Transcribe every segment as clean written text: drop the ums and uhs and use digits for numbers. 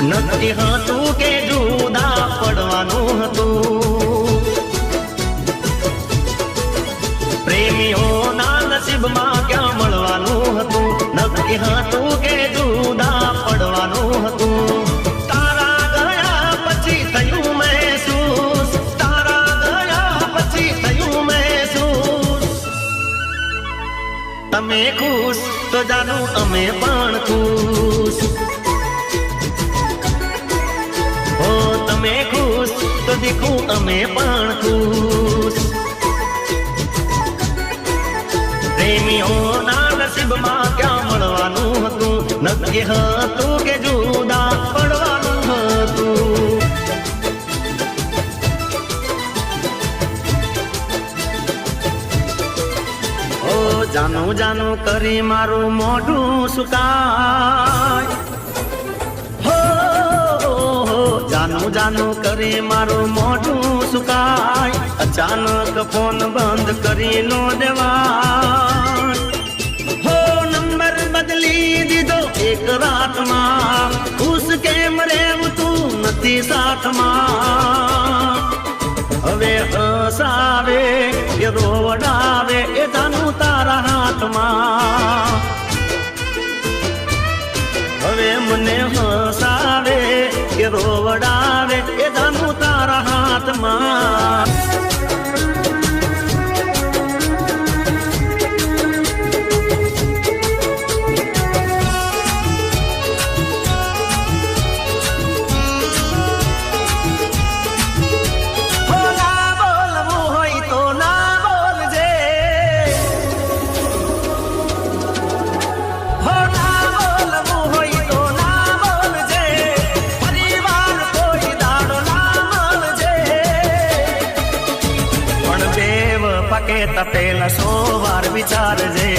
નક્કી હતું કે જુદા પડવાનું હતું, પ્રેમીઓના નસીબમાં ક્યાં મળવાનું હતું, નક્કી હતું કે જુદા પડવાનું હતું. તારા ગયા પછી થયું મહેસૂસ, તારા ગયા પછી થયું મહેસૂસ. તમે ખુશ તો જાણો અમે પણ ખુશ, હો તમે ખુશ તો દીખું અમે પણ ખુશ. પ્રેમીઓના નસીબમાં ક્યાં મળવાનું હતું, નક્કી હતું કે જુદા પડવાનું હતું. ઓ જાનું જાનું કરી મારું મોઢું સુકાય, હો જાનું જાનું કરી મારું મોઢું સુકાય. અચાનક ફોન બંધ કરી નો દેવાય, હો નંબર બદલી દીધો એક રાતમાં. ખુશ કેમ રહેવું નથી સાથમાં, હવે હસાવે કે રોવડાવે એ જાનું તારા હાથમાં. હવે મને હસાવે કે રોવડાવે એ જાનું તારા હાથમાં. તપેલા 100 વાર વિચારજે,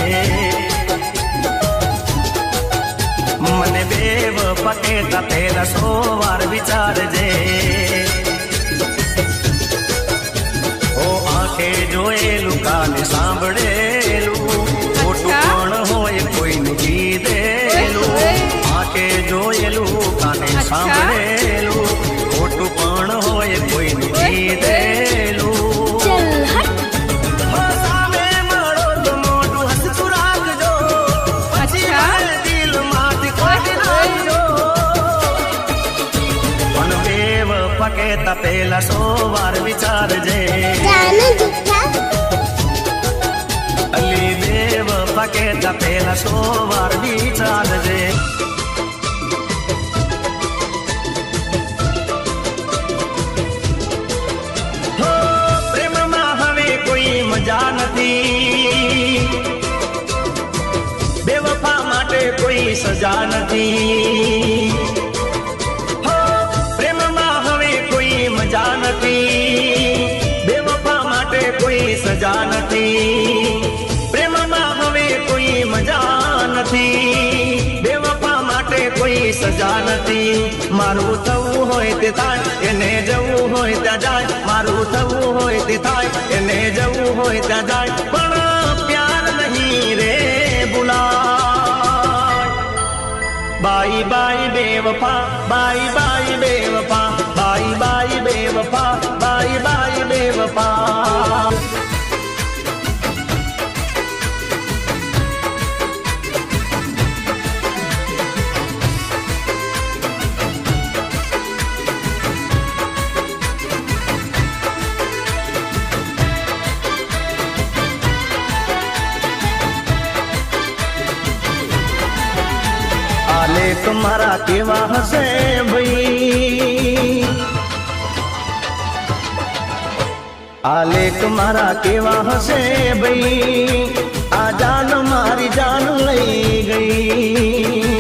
મને બેવ પકે તપેલા 100 વાર વિચારજે. ઓ આંખે જોયેલું કાને સાંભળેલું, ખોટું પણ હોય કોઈનું કીધેલું. આંખે જોયેલું કાને સાંભળેલું, ખોટું પણ હોય કોઈનું કીધેલું. તપેલા 100 વાર વિચારજે, અલી દેવ પકે તપેલા 100 વાર વિચારજે. હો પ્રેમમાં હવે કોઈ મજા નથી, બેવફા માટે કોઈ સજા નથી. મજા નથી, બેવફા માટે કોઈ સજા નથી. પ્રેમમાં હવે કોઈ મજા નથી, બેવફા માટે કોઈ સજા નથી. મારું થવું હોય તે થાય, એને જવું હોય ત્યાં જાય. મારું થવું હોય તે થાય, એને જવું હોય ત્યાં જાય. પણ પ્યાર નહીં રે ભૂલાય. બાય બાય બેવફા, બાય બાય બેવફા, બાય બાય બેવફા, બાય બાય બેવફા. આલેખ મારા કેવા હશે ભાઈ, આલેખ મારા કેવા હશે ભાઈ. આ જાન મારી જાન લઈ ગઈ,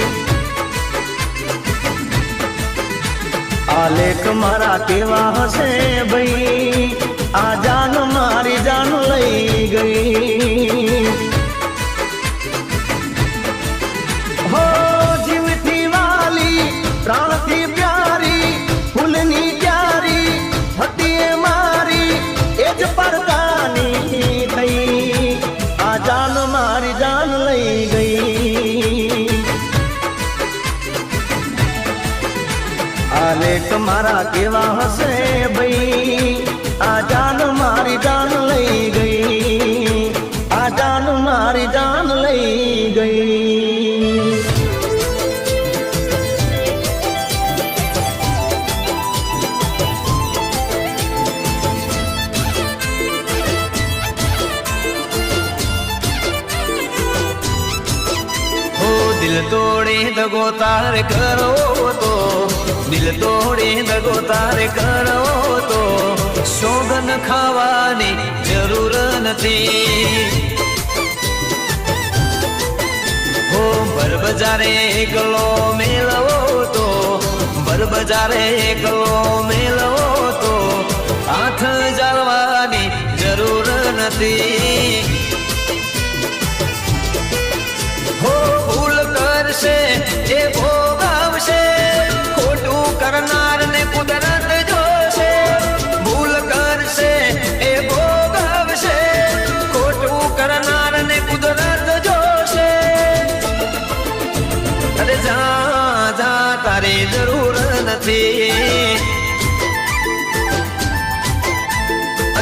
આલેખ મારા કેવા હશે ભાઈ. આ જાન મારી જાન લઈ ગઈ. હો જીવથી વાલી, પ્રાણથી પ્યારી, ફૂલની પ્યારી હતી મારી, એ જ પડદાની થઈ. આ જાન મારી જાન લઈ ગઈ. આ લેખ મારા કેવા હશે ભાઈ, આ જાન મારી જાન લઈ ગઈ, આ જાન મારી જાન લઈ ગઈ. દિલ તોડે દગો તારે કરો તો, દિલ તોડે દગો તારે કરો તો, સોગન ખાવાની જરૂર નથી. હો ભર બજારે એકલો મેળવો તો, ભર બજારે એકલો મેળવો તો, હાથ જાળવાની જરૂર નથી. એ ભોગાવશે ખોટું કરનાર ને કુદરત જોશે, ભૂલ કરશે એ ભોગાવશે ખોટું કરનાર ને કુદરત જોશે. અરે જા જા તારે જરૂર નથી,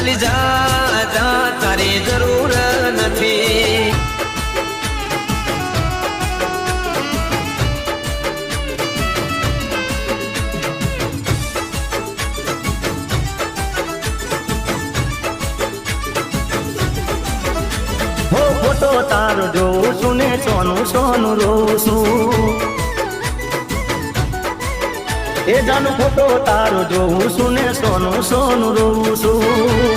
અલી જા જા તારે જરૂર નથી. ફોટો તારો જોઉં છું ને સોનું સોનું રોઉં છું, એ જાનું ફોટો તારો જોઉં છું ને સોનું સોનું રોઉં છું.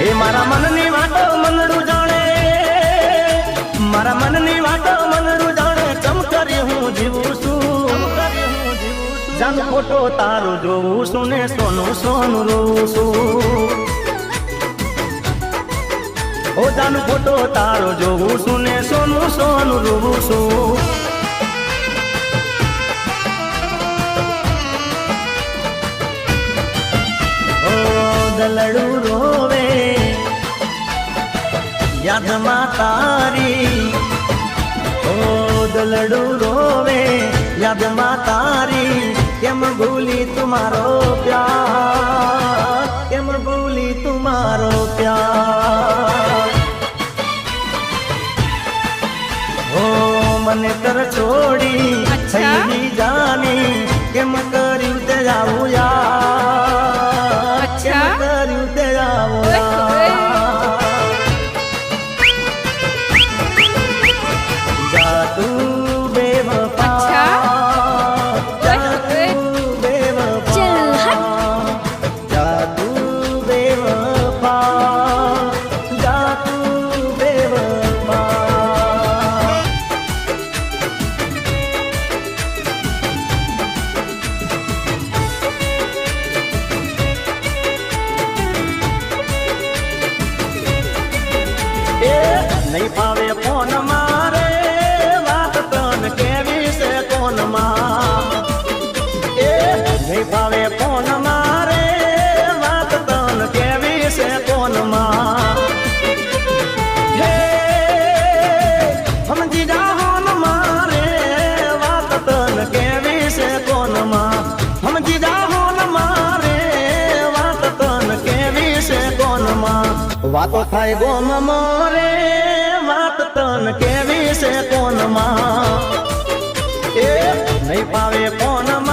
એ મારા મનની વાતો મનડું જાણે, મારા મનની વાતો મનડું જાણે, ચમકરી હું જીવું છું. જાનું ફોટો તારો જોઉં છું ને સોનું સોનું રોઉં છું. ઓ જાનું ફોટો તારો જોઉં છું ને સોનું સોનું રોવું છું. ઓ દલડું રોવે યાદમાં તારી, ઓ દલડું રોવે યાદમાં તારી, કેમ ભૂલી તુમારો પ્યાર, કેમ ભૂલી તુમારો પ્યાર. ઓ મને કર છોડી થઈ જાની, કેમ કર્યું તે આવું યાર, કેમ કર્યું તે આવું યાર. જા તું બેવફા, જા તું બેવફા, જા તું બેવફા, જા તું બેવફા. નહીં ફાવે ફોન મારે વાત તન કેવી છે કોનમાં, એ નહીં ફાવે ફોન મારે વાત તન કેવી છે કોનમાં. હે સમજી જાહોન મારે વાત તન કેવી છે કોનમાં, સમજી જાહોન મારે વાત તન કેવી છે કોનમાં. વાતો થાય ગોમ મારે વાત તન કેવી છે કોનમાં, એ નહીં પાવે કોનમાં.